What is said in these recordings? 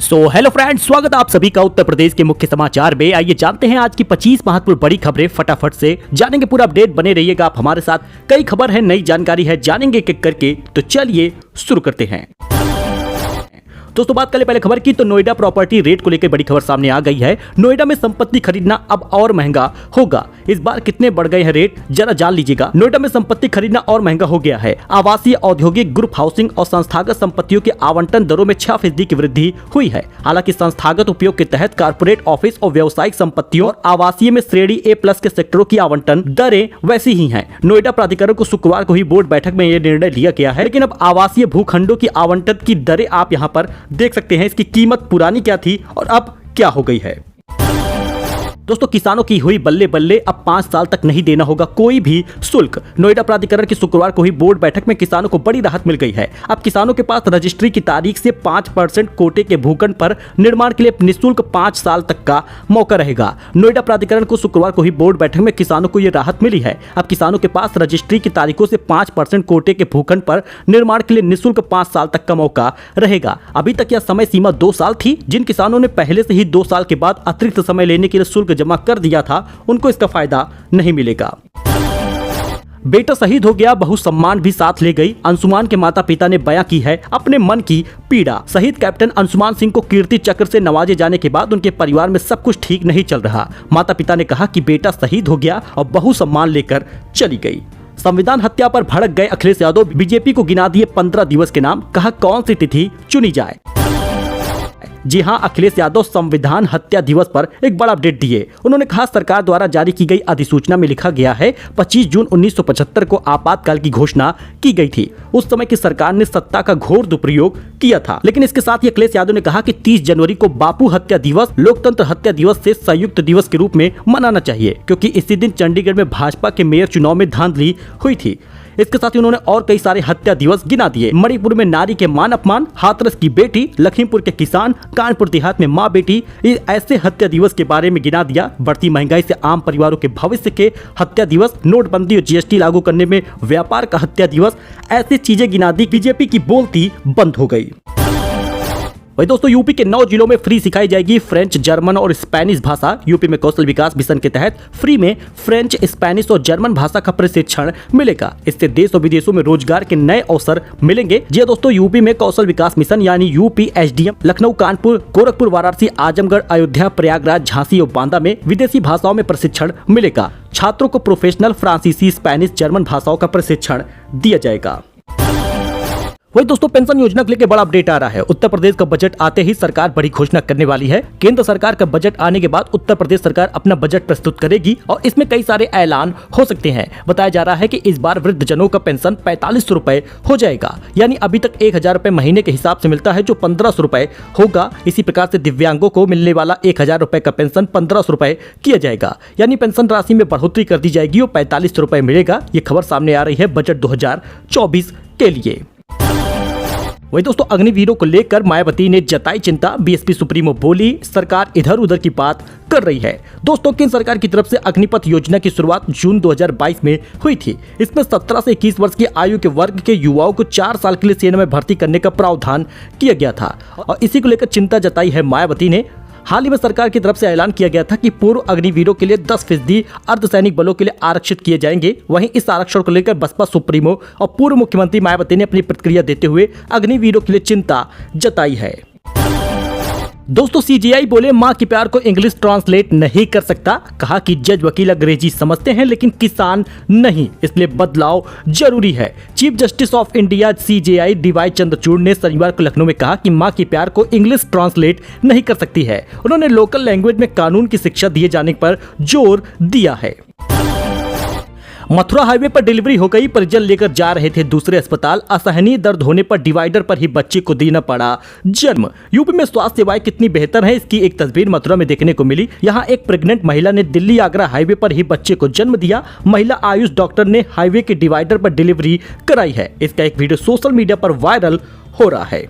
Hello friends, स्वागत है आप सभी का उत्तर प्रदेश के मुख्य समाचार में। आइए जानते हैं आज की 25 महत्वपूर्ण बड़ी खबरें। फटाफट से जानेंगे, पूरा अपडेट बने रहिएगा आप हमारे साथ। कई खबर है, नई जानकारी है, जानेंगे एक एक करके। तो चलिए शुरू करते हैं। दोस्तों बात करें पहले खबर की, तो नोएडा प्रॉपर्टी रेट को लेकर बड़ी खबर सामने आ गई है। नोएडा में संपत्ति खरीदना अब और महंगा होगा। इस बार कितने बढ़ गए हैं रेट, जरा जान लीजिएगा। नोएडा में संपत्ति खरीदना और महंगा हो गया है। आवासीय, औद्योगिक, ग्रुप हाउसिंग और संस्थागत संपत्तियों के आवंटन दरों में 6% की वृद्धि हुई है। हालांकि संस्थागत उपयोग के तहत कारपोरेट, ऑफिस और व्यावसायिक संपत्तियों और आवासीय में श्रेणी A+ के सेक्टरों की आवंटन दरें वैसी ही हैं। नोएडा प्राधिकरण को शुक्रवार को ही बोर्ड बैठक में यह निर्णय लिया गया है। लेकिन अब आवासीय भूखंडों की आवंटन की दरें आप यहाँ पर देख सकते हैं। इसकी कीमत पुरानी क्या थी और अब क्या हो गई है। दोस्तों किसानों की हुई बल्ले बल्ले, अब 5 साल तक नहीं देना होगा कोई भी शुल्क। नोएडा प्राधिकरण की शुक्रवार को हुई बोर्ड बैठक में किसानों को बड़ी राहत मिल गई है। अब किसानों के पास रजिस्ट्री की तारीख से 5% कोटे के भूखंड पर निर्माण के लिए निःशुल्क 5 साल तक का मौका रहेगा। नोएडा प्राधिकरण को शुक्रवार को हुई बोर्ड बैठक में किसानों को यह राहत मिली है। अब किसानों के पास रजिस्ट्री की तारीखों से 5% कोटे के भूखंड पर निर्माण के लिए निःशुल्क 5 साल तक का मौका रहेगा। अभी तक यह समय सीमा 2 साल थी। जिन किसानों ने पहले से ही 2 साल के बाद अतिरिक्त समय लेने के लिए शुल्क जमा कर दिया था, उनको इसका फायदा नहीं मिलेगा। बेटा शहीद हो गया, बहु सम्मान भी साथ ले गई। अंशुमान के माता पिता ने बयां की है अपने मन की पीड़ा। शहीद कैप्टन अंशुमान सिंह को कीर्ति चक्र से नवाजे जाने के बाद उनके परिवार में सब कुछ ठीक नहीं चल रहा। माता पिता ने कहा कि बेटा शहीद हो गया और बहु सम्मान लेकर चली गई। संविधान हत्या पर भड़क गए अखिलेश यादव, बीजेपी को गिना दिए 15 दिवस के नाम, कहा कौन सी तिथि चुनी जाए। जी हां, अखिलेश यादव संविधान हत्या दिवस पर एक बड़ा अपडेट दिए। उन्होंने कहा सरकार द्वारा जारी की गई अधिसूचना में लिखा गया है 25 जून 1975 को आपातकाल की घोषणा की गई थी। उस समय की सरकार ने सत्ता का घोर दुरुपयोग किया था। लेकिन इसके साथ ही अखिलेश यादव ने कहा कि 30 जनवरी को बापू हत्या दिवस लोकतंत्र हत्या दिवस से संयुक्त दिवस के रूप में मनाना चाहिए, क्योंकि इसी दिन चंडीगढ़ में भाजपा के मेयर चुनाव में धांधली हुई थी। इसके साथ ही उन्होंने और कई सारे हत्या दिवस गिना दिए। मणिपुर में नारी के मान अपमान, हाथरस की बेटी, लखीमपुर के किसान, कानपुर देहात में मां बेटी, ऐसे हत्या दिवस के बारे में गिना दिया। बढ़ती महंगाई से आम परिवारों के भविष्य के हत्या दिवस, नोटबंदी और GST लागू करने में व्यापार का हत्या दिवस, ऐसी चीजें गिना दी। बीजेपी की बोलती बंद हो गई। वही दोस्तों यूपी के 9 जिलों में फ्री सिखाई जाएगी फ्रेंच, जर्मन और स्पेनिश भाषा। यूपी में कौशल विकास मिशन के तहत फ्री में फ्रेंच, स्पेनिश और जर्मन भाषा का प्रशिक्षण मिलेगा। इससे देश और विदेशों में रोजगार के नए अवसर मिलेंगे। जी दोस्तों, यूपी में कौशल विकास मिशन यानी UPSDM लखनऊ, कानपुर, गोरखपुर, वाराणसी, आजमगढ़, अयोध्या, प्रयागराज, झांसी और बांदा में विदेशी भाषाओं में प्रशिक्षण मिलेगा। छात्रों को प्रोफेशनल फ्रांसीसी, स्पेनिश, जर्मन भाषाओं का प्रशिक्षण दिया जाएगा। वही दोस्तों पेंशन योजना को लेकर बड़ा अपडेट आ रहा है। उत्तर प्रदेश का बजट आते ही सरकार बड़ी घोषणा करने वाली है। केंद्र सरकार का बजट आने के बाद उत्तर प्रदेश सरकार अपना बजट प्रस्तुत करेगी और इसमें कई सारे ऐलान हो सकते हैं। बताया जा रहा है कि इस बार वृद्धजनों का पेंशन 4500 रुपए हो जाएगा, यानी अभी तक 1000 रुपए महीने के हिसाब से मिलता है, जो 1500 रुपए होगा। इसी प्रकार से दिव्यांगों को मिलने वाला 1000 रुपए का पेंशन 1500 रुपए किया जाएगा, यानी पेंशन राशि में बढ़ोतरी कर दी जाएगी और 4500 रुपए मिलेगा। ये खबर सामने आ रही है बजट 2024 के लिए। वही दोस्तों अग्निवीरों को लेकर मायावती ने जताई चिंता। BSP सुप्रीमो बोली सरकार इधर उधर की बात कर रही है। दोस्तों केंद्र सरकार की तरफ से अग्निपथ योजना की शुरुआत जून 2022 में हुई थी। इसमें 17 से 21 वर्ष की आयु के वर्ग के युवाओं को 4 साल के लिए सेना में भर्ती करने का प्रावधान किया गया था और इसी को लेकर चिंता जताई है मायावती ने। हाल ही में सरकार की तरफ से ऐलान किया गया था कि पूर्व अग्निवीरों के लिए 10% अर्धसैनिक बलों के लिए आरक्षित किए जाएंगे। वहीं इस आरक्षण को लेकर बसपा सुप्रीमो और पूर्व मुख्यमंत्री मायावती ने अपनी प्रतिक्रिया देते हुए अग्निवीरों के लिए चिंता जताई है। दोस्तों CJI बोले मां के प्यार को इंग्लिश ट्रांसलेट नहीं कर सकता। कहा कि जज वकील अंग्रेजी समझते हैं लेकिन किसान नहीं, इसलिए बदलाव जरूरी है। Chief justice of India CJI DY Chandrachud ने शनिवार को लखनऊ में कहा कि मां के प्यार को इंग्लिश ट्रांसलेट नहीं कर सकती है। उन्होंने लोकल लैंग्वेज में कानून की शिक्षा दिए जाने पर जोर दिया है। मथुरा हाईवे पर डिलीवरी हो गई, परिजन लेकर जा रहे थे दूसरे अस्पताल। असहनीय दर्द होने पर डिवाइडर पर ही बच्चे को देना पड़ा जन्म। यूपी में स्वास्थ्य सेवाएं कितनी बेहतर हैं, इसकी एक तस्वीर मथुरा में देखने को मिली। यहां एक प्रेग्नेंट महिला ने दिल्ली आगरा हाईवे पर ही बच्चे को जन्म दिया। महिला आयुष डॉक्टर ने हाईवे के डिवाइडर पर डिलीवरी कराई है। इसका एक वीडियो सोशल मीडिया पर वायरल हो रहा है।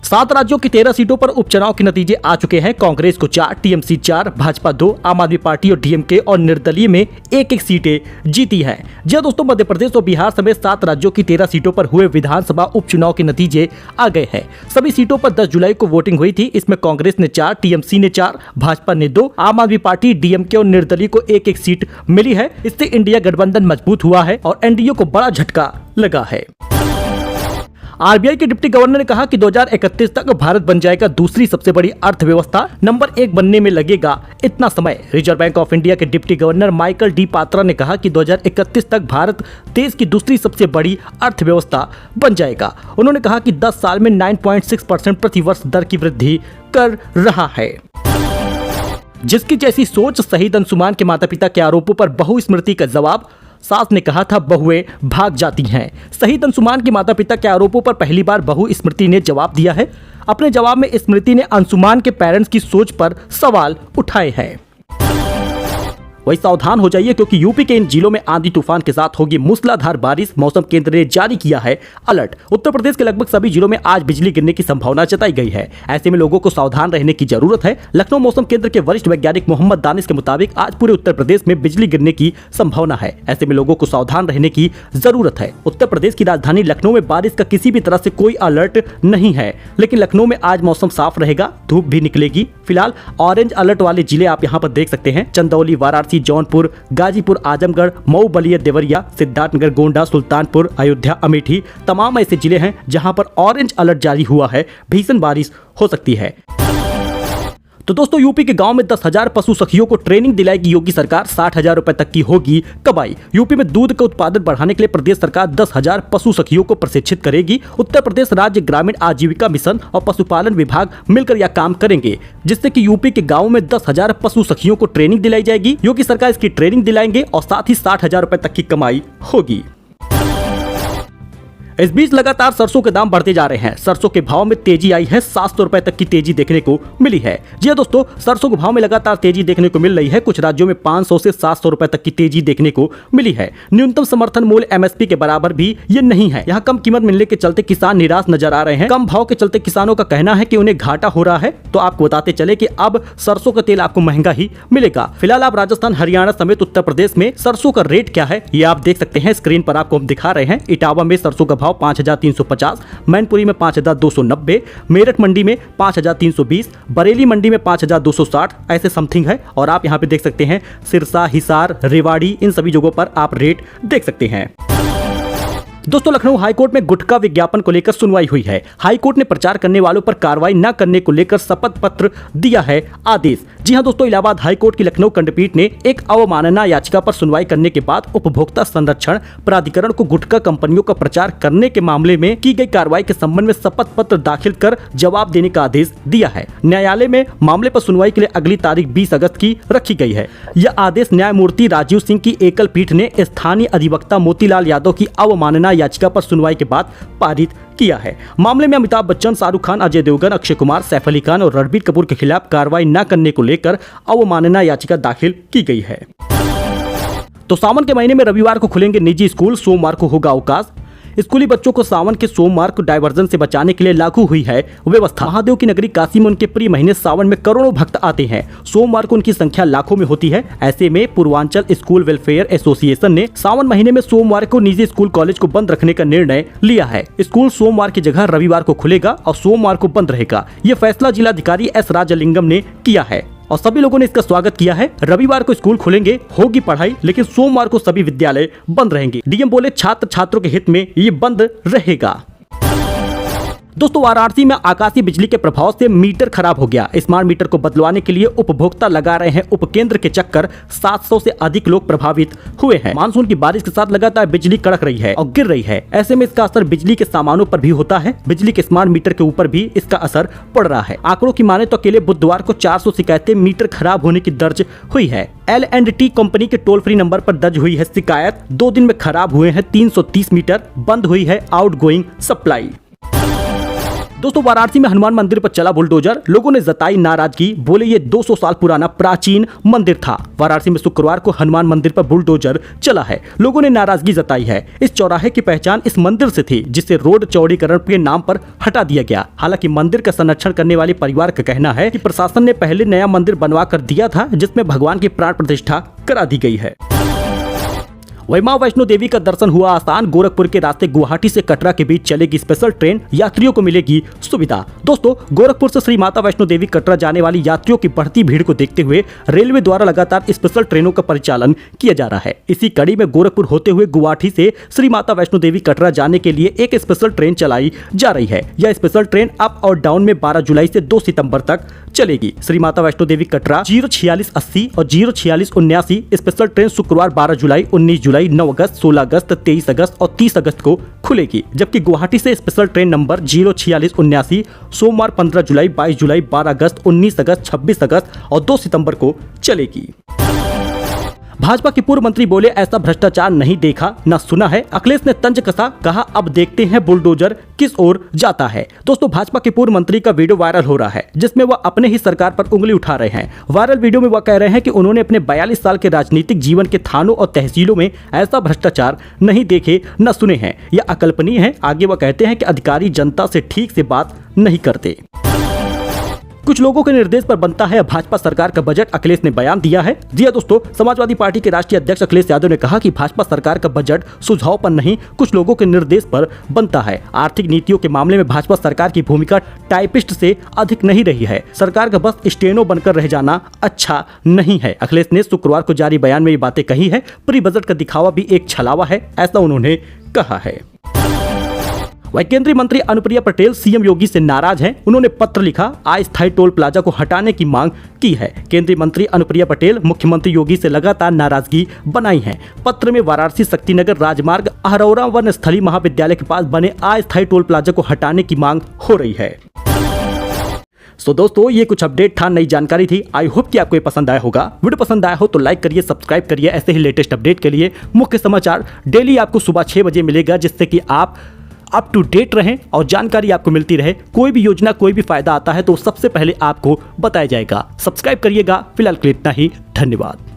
7 राज्यों की 13 सीटों पर उपचुनाव के नतीजे आ चुके हैं। कांग्रेस को 4, टीएमसी 4, भाजपा 2, आम आदमी पार्टी और डीएमके और निर्दलीय में 1-1 सीटें जीती हैं। जी दोस्तों, मध्य प्रदेश और बिहार समेत 7 राज्यों की 13 सीटों पर हुए विधानसभा उपचुनाव के नतीजे आ गए हैं। सभी सीटों पर 10 जुलाई को वोटिंग हुई थी। इसमें कांग्रेस ने 4, टीएमसी ने 4, भाजपा ने 2, आम आदमी पार्टी, डीएमके और निर्दलीय को 1-1 सीट मिली है। इससे इंडिया गठबंधन मजबूत हुआ है और एनडीए को बड़ा झटका लगा है। आरबीआई के डिप्टी गवर्नर ने कहा कि 2031 तक भारत बन जाएगा दूसरी सबसे बड़ी अर्थव्यवस्था, नंबर 1 बनने में लगेगा इतना समय। रिजर्व बैंक ऑफ इंडिया के deputy governor Michael D Patra ने कहा कि 2031 तक भारत देश की दूसरी सबसे बड़ी अर्थव्यवस्था बन जाएगा। उन्होंने कहा कि 10 साल में 9.6% प्रति वर्ष दर की वृद्धि कर रहा है। जिसकी जैसी सोच, शहीद अंशुमान के माता पिता के आरोपों पर बहुस्मृति का जवाब। सास ने कहा था बहुएं भाग जाती हैं। शहीद अंशुमान के माता पिता के आरोपों पर पहली बार बहुस्मृति ने जवाब दिया है। अपने जवाब में स्मृति ने अंशुमान के पेरेंट्स की सोच पर सवाल उठाए हैं। वही सावधान हो जाइए, क्योंकि यूपी के इन जिलों में आंधी तूफान के साथ होगी मूसलाधार बारिश। मौसम केंद्र ने जारी किया है अलर्ट। उत्तर प्रदेश के लगभग सभी जिलों में आज बिजली गिरने की संभावना जताई गई है। ऐसे में लोगों को सावधान रहने की जरूरत है। लखनऊ मौसम केंद्र के वरिष्ठ वैज्ञानिक मोहम्मद दानिश के मुताबिक आज पूरे उत्तर प्रदेश में बिजली गिरने की संभावना है। ऐसे में लोगों को सावधान रहने की जरूरत है। उत्तर प्रदेश की राजधानी लखनऊ में बारिश का किसी भी तरह से कोई अलर्ट नहीं है, लेकिन लखनऊ में आज मौसम साफ रहेगा, धूप भी निकलेगी। फिलहाल ऑरेंज अलर्ट वाले जिले आप यहाँ पर देख सकते हैं: चंदौली, वाराणसी, जौनपुर, गाजीपुर, आजमगढ़, मऊ, बलिया, देवरिया, सिद्धार्थनगर, गोंडा, सुल्तानपुर, अयोध्या, अमेठी तमाम ऐसे जिले हैं जहां पर ऑरेंज अलर्ट जारी हुआ है। भीषण बारिश हो सकती है। तो दोस्तों, यूपी के गांव में 10,000 पशु सखियों को ट्रेनिंग दिलाएगी योगी सरकार। 60,000 रुपए तक की होगी कमाई। यूपी में दूध का उत्पादन बढ़ाने के लिए प्रदेश सरकार 10,000 पशु सखियों को प्रशिक्षित करेगी। उत्तर प्रदेश राज्य ग्रामीण आजीविका मिशन और पशुपालन विभाग मिलकर यह काम करेंगे, जिससे कि यूपी के गाँव में 10,000 पशु सखियों को ट्रेनिंग दिलाई जाएगी। योगी सरकार इसकी ट्रेनिंग दिलाएंगे और साथ ही 60,000 रुपए तक की कमाई होगी। इस बीच लगातार सरसों के दाम बढ़ते जा रहे हैं। सरसों के भाव में तेजी आई है। 700 रुपए तक की तेजी देखने को मिली है। जी हाँ दोस्तों, सरसों के भाव में लगातार तेजी देखने को मिल रही है। कुछ राज्यों में 500 से 700 रुपए तक की तेजी देखने को मिली है। न्यूनतम समर्थन मूल्य एमएसपी के बराबर भी ये नहीं है। यहाँ कम कीमत मिलने के चलते किसान निराश नजर आ रहे हैं। कम भाव के चलते किसानों का कहना है कि उन्हें घाटा हो रहा है। तो आपको बताते चले कि अब सरसों का तेल आपको महंगा ही मिलेगा। फिलहाल आप राजस्थान, हरियाणा समेत उत्तर प्रदेश में सरसों का रेट क्या है ये आप देख सकते हैं। स्क्रीन पर आपको हम दिखा रहे हैं। इटावा में सरसों का भाव 5,350, मैनपुरी में 5,290, मेरठ मंडी में 5,320, बरेली मंडी में 5,260 ऐसे समथिंग है। और आप यहां पे देख सकते हैं सिरसा, हिसार, रेवाड़ी, इन सभी जगहों पर आप रेट देख सकते हैं। दोस्तों, लखनऊ हाईकोर्ट में गुटखा विज्ञापन को लेकर सुनवाई हुई है। हाईकोर्ट ने प्रचार करने वालों पर कार्रवाई न करने को लेकर शपथ पत्र दिया है आदेश। जी हां दोस्तों, इलाहाबाद हाईकोर्ट की लखनऊ खंडपीठ ने एक अवमानना याचिका पर सुनवाई करने के बाद उपभोक्ता संरक्षण प्राधिकरण को गुटखा कंपनियों का प्रचार करने के मामले में की गई कार्रवाई के संबंध में शपथ पत्र दाखिल कर जवाब देने का आदेश दिया है। न्यायालय में मामले पर सुनवाई के लिए अगली तारीख 20 अगस्त की रखी गई है। यह आदेश न्यायमूर्ति राजीव सिंह की एकल पीठ ने स्थानीय अधिवक्ता मोतीलाल यादव की अवमानना याचिका पर सुनवाई के बाद पारित किया है। मामले में अमिताभ बच्चन, शाहरुख खान, अजय देवगन, अक्षय कुमार, सैफ अली खान और रणबीर कपूर के खिलाफ कार्रवाई न करने को लेकर अवमानना याचिका दाखिल की गई है। तो सावन के महीने में रविवार को खुलेंगे निजी स्कूल, सोमवार को होगा अवकाश। स्कूली बच्चों को सावन के सोमवार को डायवर्जन से बचाने के लिए लागू हुई है व्यवस्था। महादेव की नगरी काशी में उनके प्रिय महीने सावन में करोड़ों भक्त आते हैं। सोमवार को उनकी संख्या लाखों में होती है। ऐसे में पूर्वांचल स्कूल वेलफेयर एसोसिएशन ने सावन महीने में सोमवार को निजी स्कूल कॉलेज को बंद रखने का निर्णय लिया है। स्कूल सोमवार की जगह रविवार को खुलेगा और सोमवार को बंद रहेगा। ये फैसला जिलाधिकारी एस राजलिंगम ने किया है और सभी लोगों ने इसका स्वागत किया है। रविवार को स्कूल खुलेंगे, होगी पढ़ाई, लेकिन सोमवार को सभी विद्यालय बंद रहेंगे। डीएम बोले छात्र छात्रों के हित में ये बंद रहेगा। दोस्तों, वाराणसी में आकाशीय बिजली के प्रभाव से मीटर खराब हो गया। स्मार्ट मीटर को बदलवाने के लिए उपभोक्ता लगा रहे हैं उपकेंद्र के चक्कर। 700 से अधिक लोग प्रभावित हुए हैं। मानसून की बारिश के साथ लगातार बिजली कड़क रही है और गिर रही है। ऐसे में इसका असर बिजली के सामानों पर भी होता है। बिजली के स्मार्ट मीटर के ऊपर भी इसका असर पड़ रहा है। आंकड़ों की माने तो अकेले बुधवार को 400 शिकायतें मीटर खराब होने की दर्ज हुई है। L&T कंपनी के टोल फ्री नंबर पर दर्ज हुई है शिकायत। 2 दिन में खराब हुए हैं 330 मीटर। बंद हुई है आउटगोइंग सप्लाई। दोस्तों वाराणसी में हनुमान मंदिर पर चला बुलडोजर, लोगों ने जताई नाराजगी, बोले ये 200 साल पुराना प्राचीन मंदिर था। वाराणसी में शुक्रवार को हनुमान मंदिर पर बुलडोजर चला है, लोगों ने नाराजगी जताई है। इस चौराहे की पहचान इस मंदिर से थी जिसे रोड चौड़ीकरण के नाम पर हटा दिया गया। हालांकि मंदिर का संरक्षण करने वाले परिवार का कहना है कि प्रशासन ने पहले नया मंदिर बनवा कर दिया था जिसमें भगवान की प्राण प्रतिष्ठा करा दी गई है। वही मां वैष्णो देवी का दर्शन हुआ आसान, गोरखपुर के रास्ते गुवाहाटी से कटरा के बीच चलेगी स्पेशल ट्रेन, यात्रियों को मिलेगी सुविधा। दोस्तों गोरखपुर से श्री माता वैष्णो देवी कटरा जाने वाली यात्रियों की बढ़ती भीड़ को देखते हुए रेलवे द्वारा लगातार स्पेशल ट्रेनों का परिचालन किया जा रहा है। इसी कड़ी में गोरखपुर होते हुए गुवाहाटी से श्री माता वैष्णो देवी कटरा जाने के लिए एक स्पेशल ट्रेन चलाई जा रही है। यह स्पेशल ट्रेन अप और डाउन में 12 जुलाई से 2 सितंबर तक चलेगी। श्री माता वैष्णो देवी कटरा 04680 और 04679 स्पेशल ट्रेन शुक्रवार 12 जुलाई, 19 जुलाई, 9 अगस्त, 16 अगस्त, 23 अगस्त और 30 अगस्त को खुलेगी। जबकि गुवाहाटी से स्पेशल ट्रेन नंबर 04679 सोमवार 15 जुलाई, 22 जुलाई, 12 अगस्त, 19 अगस्त, 26 अगस्त और 2 सितंबर को चलेगी। भाजपा के पूर्व मंत्री बोले ऐसा भ्रष्टाचार नहीं देखा न सुना है। अखिलेश ने तंज कसा, कहा अब देखते हैं बुलडोजर किस ओर जाता है। दोस्तों भाजपा के पूर्व मंत्री का वीडियो वायरल हो रहा है जिसमें वह अपने ही सरकार पर उंगली उठा रहे हैं। वायरल वीडियो में वह कह रहे हैं कि उन्होंने अपने 42 साल के राजनीतिक जीवन के थानों और तहसीलों में ऐसा भ्रष्टाचार नहीं देखे न सुने हैं। यह अकल्पनीय है। आगे वह कहते हैं कि अधिकारी जनता से ठीक से बात नहीं करते। कुछ लोगों के निर्देश पर बनता है भाजपा सरकार का बजट, अखिलेश ने बयान दिया है। जी हां दोस्तों, समाजवादी पार्टी के राष्ट्रीय अध्यक्ष अखिलेश यादव ने कहा कि भाजपा सरकार का बजट सुझाव पर नहीं, कुछ लोगों के निर्देश पर बनता है। आर्थिक नीतियों के मामले में भाजपा सरकार की भूमिका टाइपिस्ट से अधिक नहीं रही है। सरकार का बस स्टेनो बनकर रह जाना अच्छा नहीं है। अखिलेश ने शुक्रवार को जारी बयान में ये बातें कही है। प्री बजट का दिखावा भी एक छलावा है, ऐसा उन्होंने कहा है। वही केंद्रीय मंत्री अनुप्रिया पटेल सीएम योगी से नाराज हैं। उन्होंने पत्र लिखा, अस्थायी टोल प्लाजा को हटाने की मांग की है। केंद्रीय मंत्री अनुप्रिया पटेल मुख्यमंत्री योगी से लगातार नाराजगी बनाई है। पत्र में वाराणसी शक्तिनगर राजमार्ग अहरौरा वन स्थली महाविद्यालय के पास बने अस्थायी टोल प्लाजा को हटाने की मांग हो रही है। सो दोस्तों ये कुछ अपडेट था, नई जानकारी थी। आई होप कि आपको ये पसंद आया होगा। वीडियो पसंद आया हो तो लाइक करिए, सब्सक्राइब करिए। ऐसे ही लेटेस्ट अपडेट के लिए मुख्य समाचार डेली आपको सुबह 6 बजे मिलेगा, जिससे कि आप अप टू डेट रहें और जानकारी आपको मिलती रहे। कोई भी योजना, कोई भी फायदा आता है तो सबसे पहले आपको बताया जाएगा। सब्सक्राइब करिएगा। फिलहाल के लिए इतना ही, धन्यवाद।